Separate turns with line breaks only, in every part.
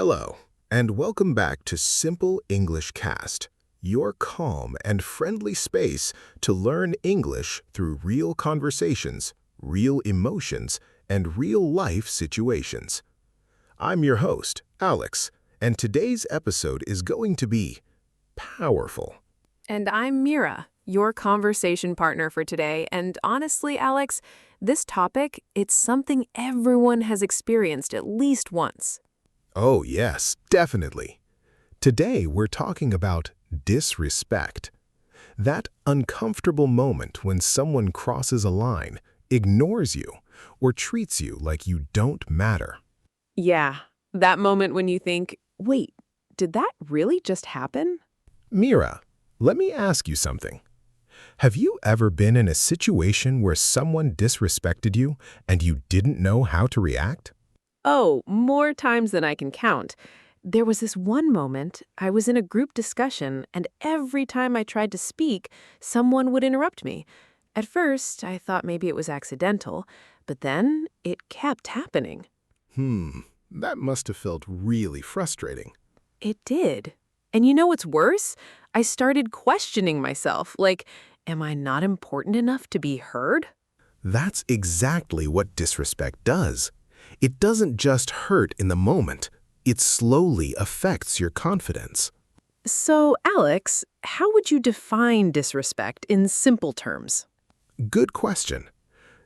Hello, and welcome back to Simple English Cast, your calm and friendly space to learn English through real conversations, real emotions, and real-life situations. I'm your host, Alex, and today's episode is going to be powerful.
And I'm Meera, your conversation partner for today. And honestly, Alex, this topic, it's something everyone has experienced at least once.
Oh yes, definitely. Today we're talking about disrespect. That uncomfortable moment when someone crosses a line, ignores you, or treats you like you don't matter.
Yeah, that moment when you think, wait, did that really just happen?
Meera, let me ask you something. Have you ever been in a situation where someone disrespected you and you didn't know how to react?
Oh, more times than I can count. There was this one moment, I was in a group discussion, and every time I tried to speak, someone would interrupt me. At first, I thought maybe it was accidental, but then it kept happening.
That must have felt really frustrating.
It did. And you know what's worse? I started questioning myself, like, am I not important enough to be heard?
That's exactly what disrespect does. It doesn't just hurt in the moment. It slowly affects your confidence.
So, Alex, how would you define disrespect in simple terms?
Good question.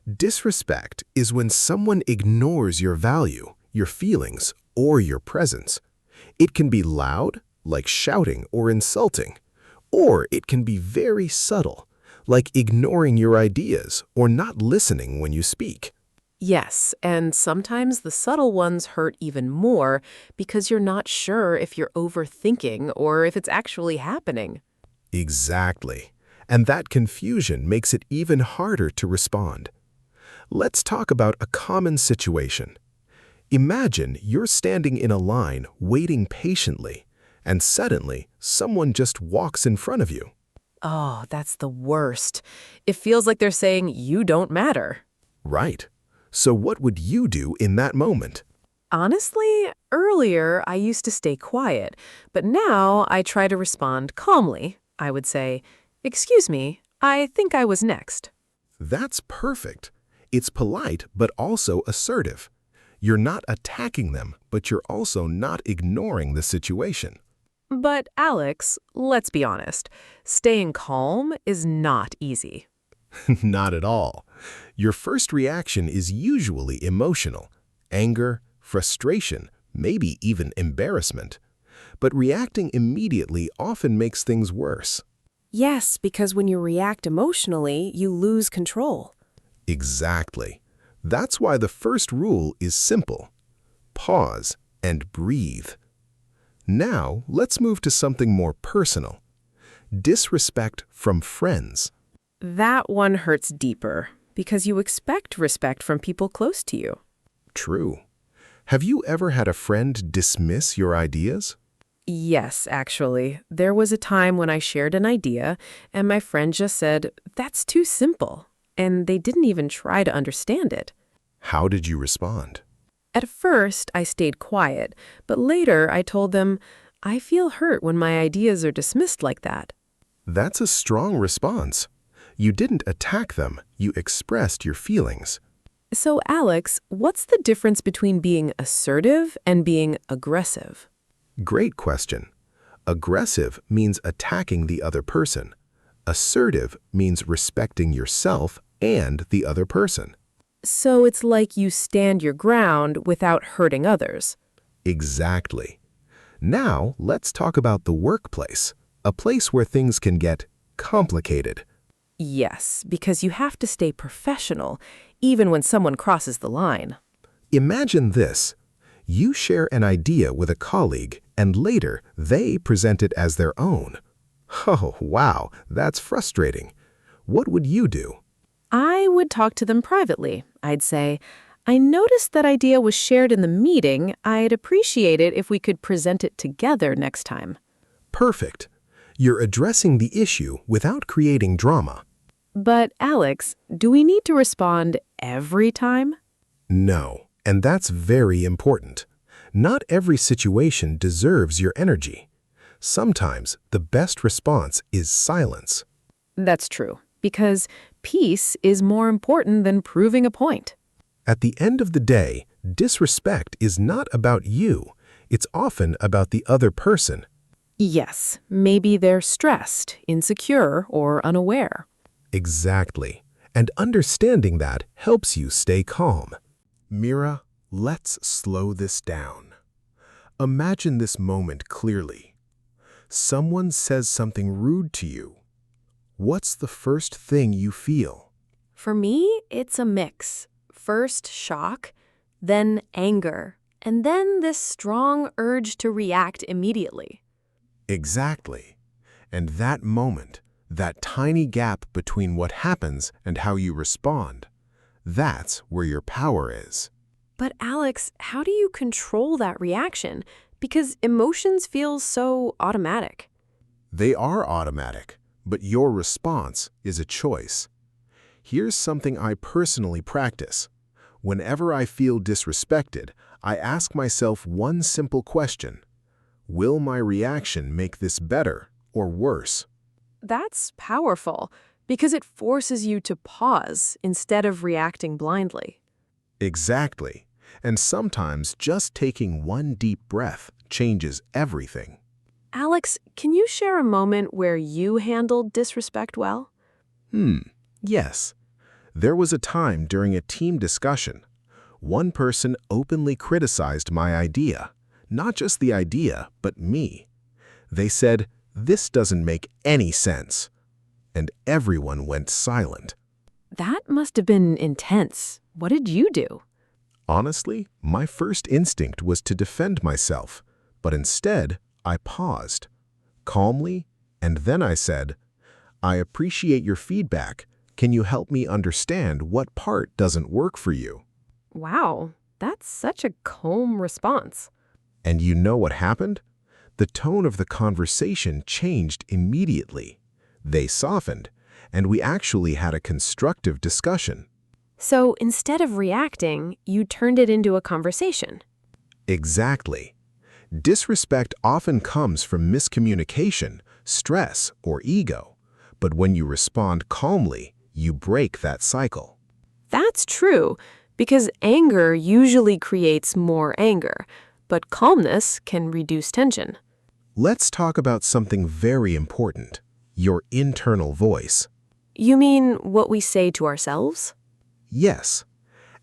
Disrespect is when someone ignores your value, your feelings, or your presence. It can be loud, like shouting or insulting, or it can be very subtle, like ignoring your ideas or not listening when you speak.
Yes, and sometimes the subtle ones hurt even more because you're not sure if you're overthinking or if it's actually happening.
Exactly. And that confusion makes it even harder to respond. Let's talk about a common situation. Imagine you're standing in a line waiting patiently, and suddenly someone just walks in front of you.
Oh, that's the worst. It feels like they're saying you don't matter.
Right. So what would you do in that moment?
Honestly, earlier I used to stay quiet, but now I try to respond calmly. I would say, "Excuse me, I think I was next."
That's perfect. It's polite but also assertive. You're not attacking them, but you're also not ignoring the situation.
But Alex, let's be honest, staying calm is not easy.
Not at all. Your first reaction is usually emotional, anger, frustration, maybe even embarrassment. But reacting immediately often makes things worse.
Yes, because when you react emotionally, you lose control.
Exactly. That's why the first rule is simple. Pause and breathe. Now, let's move to something more personal. Disrespect from friends.
That one hurts deeper because you expect respect from people close to you.
True. Have you ever had a friend dismiss your ideas?
Yes, actually. There was a time when I shared an idea and my friend just said, "That's too simple." And they didn't even try to understand it.
How did you respond?
At first, I stayed quiet, but later I told them, "I feel hurt when my ideas are dismissed like that."
That's a strong response. You didn't attack them, you expressed your feelings.
So, Alex, what's the difference between being assertive and being aggressive?
Great question. Aggressive means attacking the other person. Assertive means respecting yourself and the other person.
So it's like you stand your ground without hurting others.
Exactly. Now, let's talk about the workplace, a place where things can get complicated.
Yes, because you have to stay professional, even when someone crosses the line.
Imagine this. You share an idea with a colleague, and later they present it as their own. Oh, wow, that's frustrating. What would you do?
I would talk to them privately. I'd say, "I noticed that idea was shared in the meeting. I'd appreciate it if we could present it together next time."
Perfect. You're addressing the issue without creating drama.
But, Alex, do we need to respond every time?
No, and that's very important. Not every situation deserves your energy. Sometimes the best response is silence.
That's true, because peace is more important than proving a point.
At the end of the day, disrespect is not about you. It's often about the other person.
Yes, maybe they're stressed, insecure, or unaware.
Exactly. And understanding that helps you stay calm. Meera, let's slow this down. Imagine this moment clearly. Someone says something rude to you. What's the first thing you feel?
For me, it's a mix. First shock, then anger, and then this strong urge to react immediately.
Exactly. And that moment, that tiny gap between what happens and how you respond, that's where your power is.
But Alex, how do you control that reaction? Because emotions feel so automatic.
They are automatic, but your response is a choice. Here's something I personally practice. Whenever I feel disrespected, I ask myself one simple question. Will my reaction make this better or worse?
That's powerful, because it forces you to pause instead of reacting blindly.
Exactly. And sometimes just taking one deep breath changes everything.
Alex, can you share a moment where you handled disrespect well?
Yes. There was a time during a team discussion. One person openly criticized my idea. Not just the idea, but me. They said, "This doesn't make any sense." And everyone went silent.
That must have been intense. What did you do?
Honestly, my first instinct was to defend myself, but instead, I paused, calmly, and then I said, "I appreciate your feedback. Can you help me understand what part doesn't work for you?"
Wow, that's such a calm response.
And you know what happened? The tone of the conversation changed immediately. They softened, and we actually had a constructive discussion.
So instead of reacting, you turned it into a conversation.
Exactly. Disrespect often comes from miscommunication, stress, or ego. But when you respond calmly, you break that cycle.
That's true, because anger usually creates more anger, but calmness can reduce tension.
Let's talk about something very important, your internal voice.
You mean what we say to ourselves?
Yes.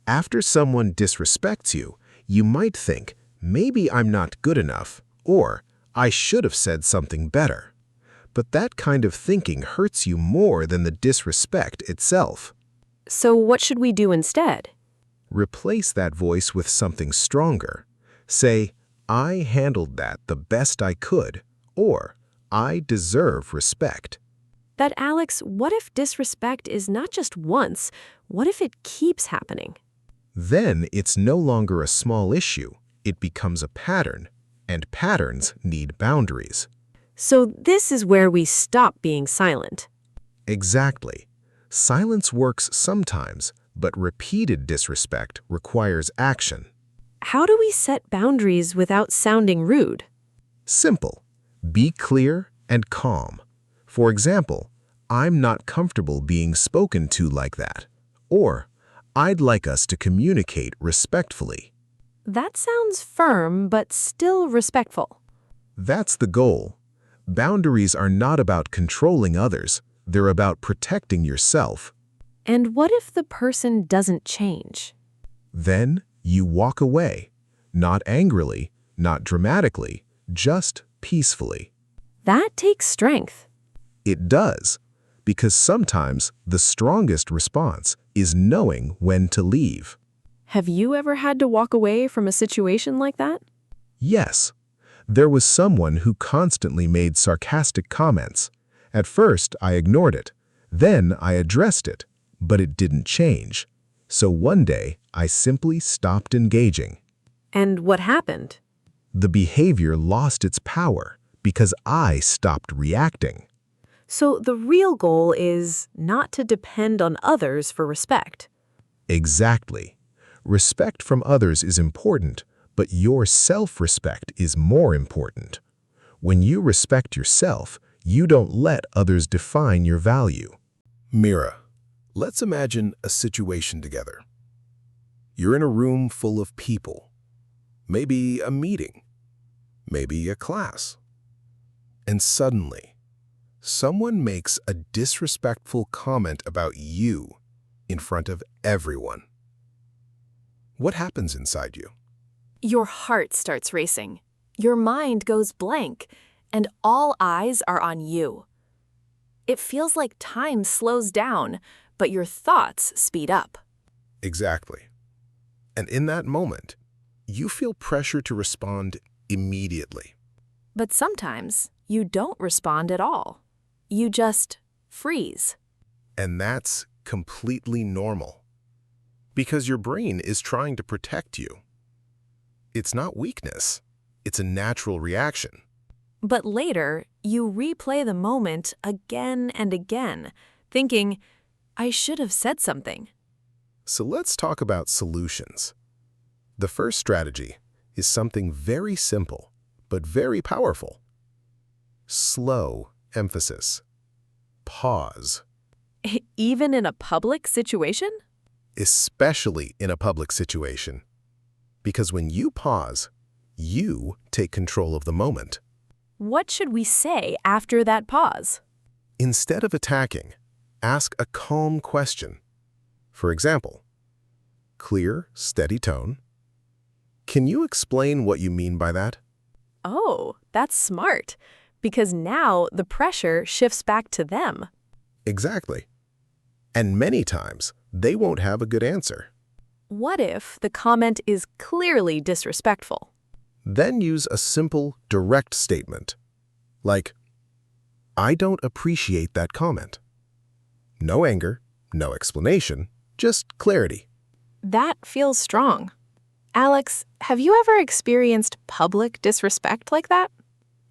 After someone disrespects you, you might think, maybe I'm not good enough, or I should have said something better. But that kind of thinking hurts you more than the disrespect itself.
So what should we do instead?
Replace that voice with something stronger. Say, "I handled that the best I could," or "I deserve respect."
But Alex, what if disrespect is not just once? What if it keeps happening?
Then it's no longer a small issue. It becomes a pattern, and patterns need boundaries.
So this is where we stop being silent.
Exactly. Silence works sometimes, but repeated disrespect requires action.
How do we set boundaries without sounding rude?
Simple. Be clear and calm. For example, "I'm not comfortable being spoken to like that," or "I'd like us to communicate respectfully."
That sounds firm, but still respectful.
That's the goal. Boundaries are not about controlling others. They're about protecting yourself.
And what if the person doesn't change?
Then you walk away. Not angrily, not dramatically, just peacefully.
That takes strength.
It does, because sometimes the strongest response is knowing when to leave.
Have you ever had to walk away from a situation like that?
Yes, there was someone who constantly made sarcastic comments. At first, I ignored it. Then I addressed it, but it didn't change. So one day, I simply stopped engaging.
And what happened?
The behavior lost its power because I stopped reacting.
So the real goal is not to depend on others for respect.
Exactly. Respect from others is important, but your self-respect is more important. When you respect yourself, you don't let others define your value. Meera, let's imagine a situation together. You're in a room full of people, maybe a meeting, maybe a class, and suddenly, someone makes a disrespectful comment about you in front of everyone. What happens inside you?
Your heart starts racing. Your mind goes blank, and all eyes are on you. It feels like time slows down, but your thoughts speed up.
Exactly. And in that moment, you feel pressure to respond immediately.
But sometimes you don't respond at all. You just freeze.
And that's completely normal. Because your brain is trying to protect you. It's not weakness. It's a natural reaction.
But later, you replay the moment again and again, thinking, I should have said something.
So let's talk about solutions. The first strategy is something very simple, but very powerful. Slow emphasis. Pause.
Even in a public situation?
Especially in a public situation. Because when you pause, you take control of the moment.
What should we say after that pause?
Instead of attacking, ask a calm question. For example, clear, steady tone. Can you explain what you mean by that?
Oh, that's smart, because now the pressure shifts back to them.
Exactly. And many times, they won't have a good answer.
What if the comment is clearly disrespectful?
Then use a simple, direct statement, like, I don't appreciate that comment. No anger, no explanation, just clarity.
That feels strong. Alex, have you ever experienced public disrespect like that?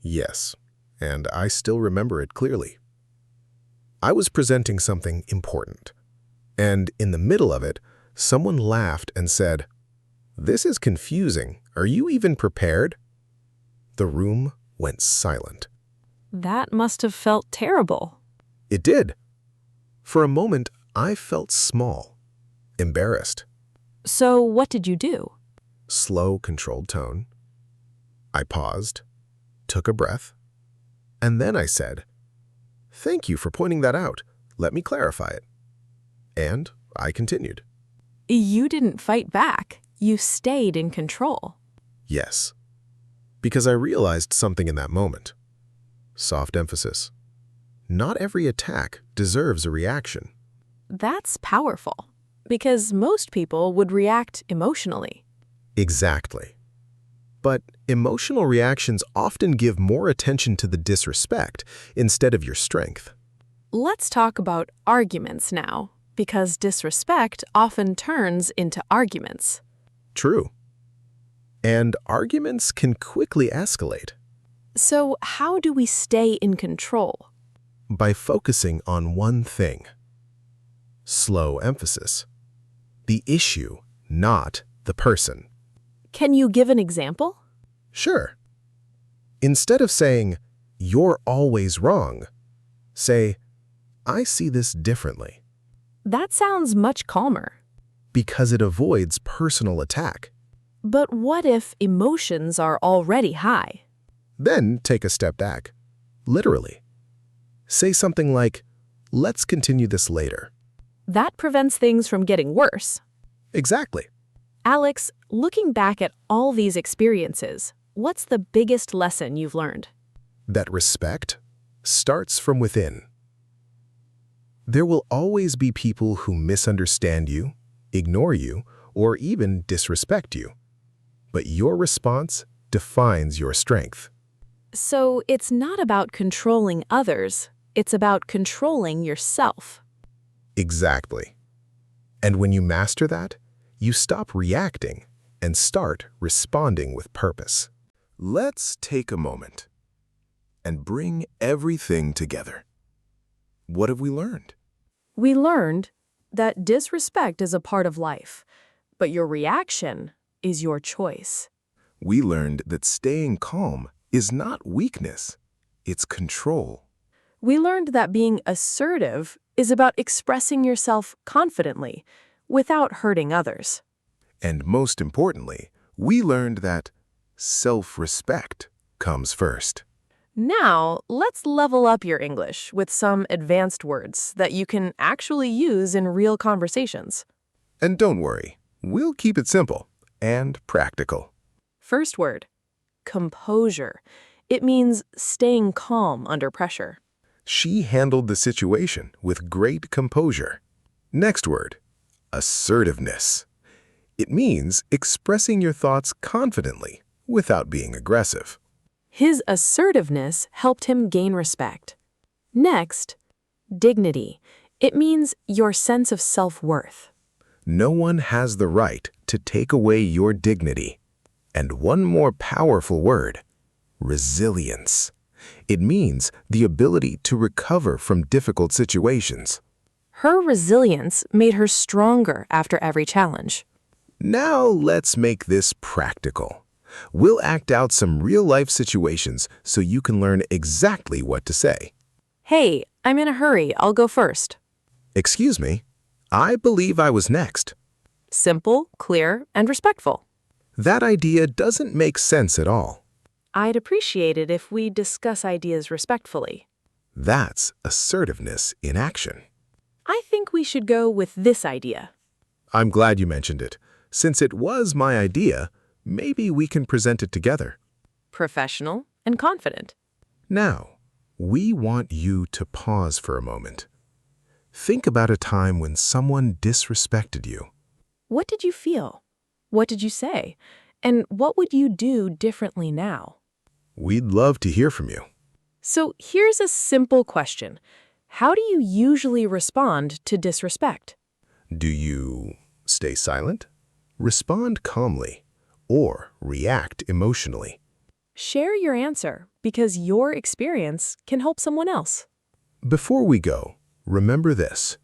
Yes, and I still remember it clearly. I was presenting something important, and in the middle of it, someone laughed and said, "This is confusing. Are you even prepared?" The room went silent.
That must have felt terrible.
It did. For a moment, I felt small, embarrassed.
So what did you do?
Slow, controlled tone. I paused, took a breath, and then I said, "Thank you for pointing that out. Let me clarify it." And I continued.
You didn't fight back. You stayed in control.
Yes, because I realized something in that moment. Soft emphasis. Not every attack deserves a reaction.
That's powerful, because most people would react emotionally.
Exactly. But emotional reactions often give more attention to the disrespect instead of your strength.
Let's talk about arguments now, because disrespect often turns into arguments.
True. And arguments can quickly escalate.
So how do we stay in control?
By focusing on one thing. Slow emphasis. The issue, not the person.
Can you give an example?
Sure. Instead of saying, "You're always wrong," say, "I see this differently,"
That sounds much calmer.
because it avoids personal attack.
But what if emotions are already high?
Then take a step back. Literally. Say something like, "Let's continue this later."
That prevents things from getting worse.
Exactly.
Alex, looking back at all these experiences, what's the biggest lesson you've learned?
That respect starts from within. There will always be people who misunderstand you, ignore you, or even disrespect you. But your response defines your strength.
So it's not about controlling others, it's about controlling yourself.
Exactly. And when you master that, you stop reacting and start responding with purpose. Let's take a moment and bring everything together. What have we learned?
We learned that disrespect is a part of life, but your reaction is your choice.
We learned that staying calm is not weakness, it's control.
We learned that being assertive is about expressing yourself confidently without hurting others.
And most importantly, we learned that self-respect comes first.
Now, let's level up your English with some advanced words that you can actually use in real conversations.
And don't worry, we'll keep it simple and practical.
First word, composure. It means staying calm under pressure.
She handled the situation with great composure. Next word, assertiveness. It means expressing your thoughts confidently without being aggressive.
His assertiveness helped him gain respect. Next, dignity. It means your sense of self-worth.
No one has the right to take away your dignity. And one more powerful word, resilience. It means the ability to recover from difficult situations.
Her resilience made her stronger after every challenge.
Now let's make this practical. We'll act out some real-life situations so you can learn exactly what to say.
Hey, I'm in a hurry. I'll go first.
Excuse me, I believe I was next.
Simple, clear, and respectful.
That idea doesn't make sense at all.
I'd appreciate it if we discuss ideas respectfully.
That's assertiveness in action.
I think we should go with this idea.
I'm glad you mentioned it. Since it was my idea, maybe we can present it together.
Professional and confident.
Now, we want you to pause for a moment. Think about a time when someone disrespected you.
What did you feel? What did you say? And what would you do differently now?
We'd love to hear from you.
So here's a simple question. How do you usually respond to disrespect?
Do you stay silent, respond calmly, or react emotionally?
Share your answer because your experience can help someone else.
Before we go, remember this.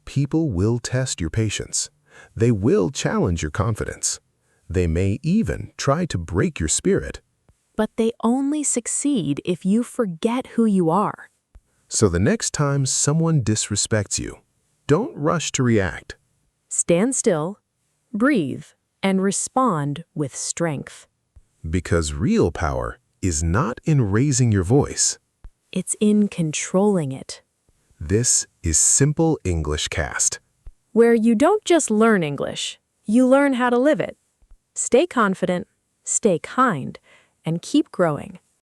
People will test your patience. They will challenge your confidence. They may even try to break your spirit.
But they only succeed if you forget who you are.
So the next time someone disrespects you, don't rush to react.
Stand still, breathe, and respond with strength.
Because real power is not in raising your voice.
It's in controlling it.
This is Simple English Cast,
where you don't just learn English, you learn how to live it. Stay confident, stay kind, and keep growing.